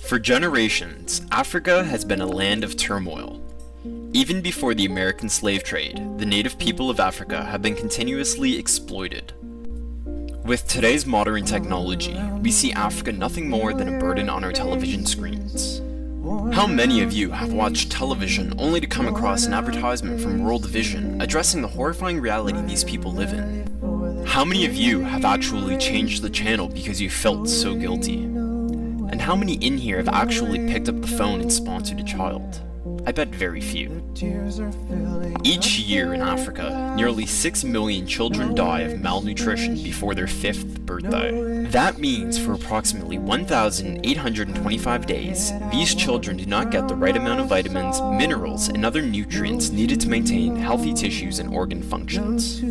For generations, Africa has been a land of turmoil. Even before the American slave trade, the native people of Africa have been continuously exploited. With today's modern technology, we see Africa nothing more than a burden on our television screens. How many of you have watched television only to come across an advertisement from World Vision addressing the horrifying reality these people live in? How many of you have actually changed the channel because you felt so guilty? And how many in here have actually picked up the phone and sponsored a child? I bet very few. Each year in Africa, nearly 6 million children die of malnutrition before their 5th birthday. That means for approximately 1,825 days, these children do not get the right amount of vitamins, minerals, and other nutrients needed to maintain healthy tissues and organ functions.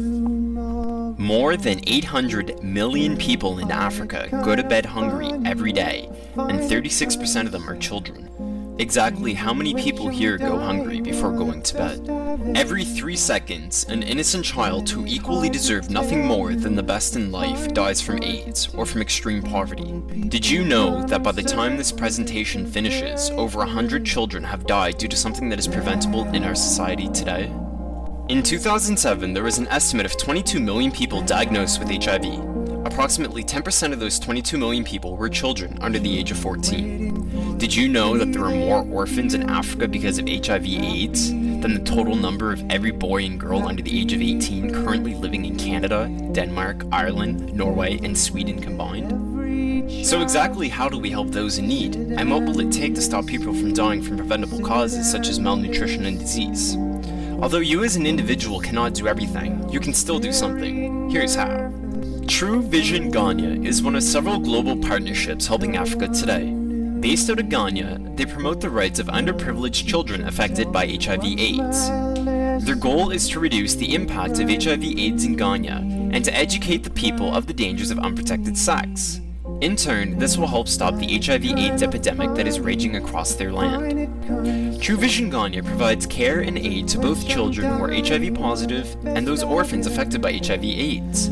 More than 800 million people in Africa go to bed hungry every day, and 36% of them are children. Exactly how many people here go hungry before going to bed? Every 3 seconds, an innocent child who equally deserved nothing more than the best in life dies from AIDS or from extreme poverty. Did you know that by the time this presentation finishes, over 100 children have died due to something that is preventable in our society today? In 2007, there was an estimate of 22 million people diagnosed with HIV. Approximately 10% of those 22 million people were children under the age of 14. Did you know that there are more orphans in Africa because of HIV/AIDS than the total number of every boy and girl under the age of 18 currently living in Canada, Denmark, Ireland, Norway, and Sweden combined? So exactly how do we help those in need, and what will it take to stop people from dying from preventable causes such as malnutrition and disease? Although you as an individual cannot do everything, you can still do something. Here's how. TrueVisionGhana is one of several global partnerships helping Africa today. Based out of Ghana, they promote the rights of underprivileged children affected by HIV/AIDS. Their goal is to reduce the impact of HIV/AIDS in Ghana and to educate the people of the dangers of unprotected sex. In turn, this will help stop the HIV/AIDS epidemic that is raging across their land. TrueVisionGhana provides care and aid to both children who are HIV positive and those orphans affected by HIV/AIDS.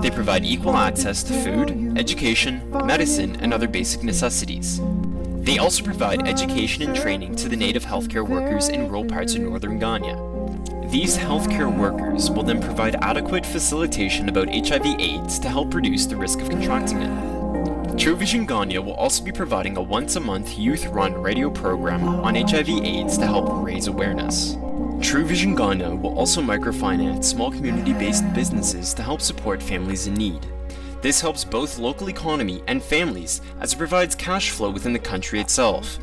They provide equal access to food, education, medicine, and other basic necessities. They also provide education and training to the native healthcare workers in rural parts of northern Ghana. These healthcare workers will then provide adequate facilitation about HIV/AIDS to help reduce the risk of contracting it. TrueVisionGhana will also be providing a once-a-month youth-run radio program on HIV/AIDS to help raise awareness. TrueVisionGhana will also microfinance small community-based businesses to help support families in need. This helps both local economy and families as it provides cash flow within the country itself.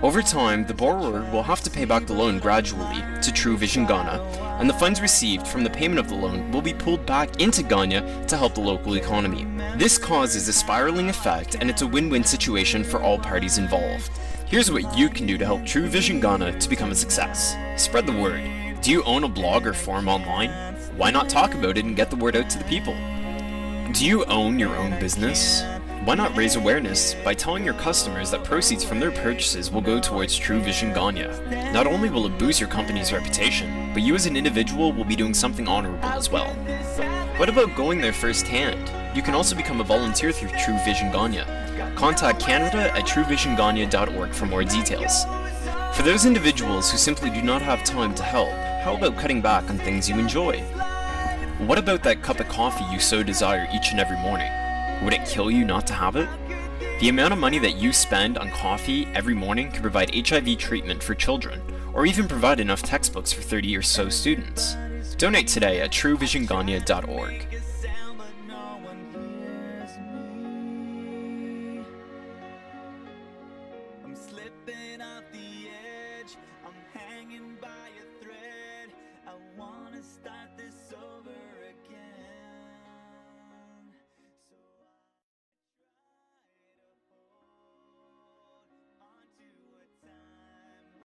Over time, the borrower will have to pay back the loan gradually to TrueVisionGhana, and the funds received from the payment of the loan will be pulled back into Ghana to help the local economy. This causes a spiraling effect, and it's a win-win situation for all parties involved. Here's what you can do to help TrueVisionGhana to become a success. Spread the word. Do you own a blog or forum online? Why not talk about it and get the word out to the people? Do you own your own business? Why not raise awareness by telling your customers that proceeds from their purchases will go towards TrueVisionGhana? Not only will it boost your company's reputation, but you as an individual will be doing something honorable as well. What about going there firsthand? You can also become a volunteer through TrueVisionGhana. Contact Canada@TrueVisionGhana.org for more details. For those individuals who simply do not have time to help, how about cutting back on things you enjoy? What about that cup of coffee you so desire each and every morning? Would it kill you not to have it? The amount of money that you spend on coffee every morning could provide HIV treatment for children, or even provide enough textbooks for 30 or so students. Donate today at TrueVisionGhana.org. Slipping off the edge, I'm hanging by a thread. I want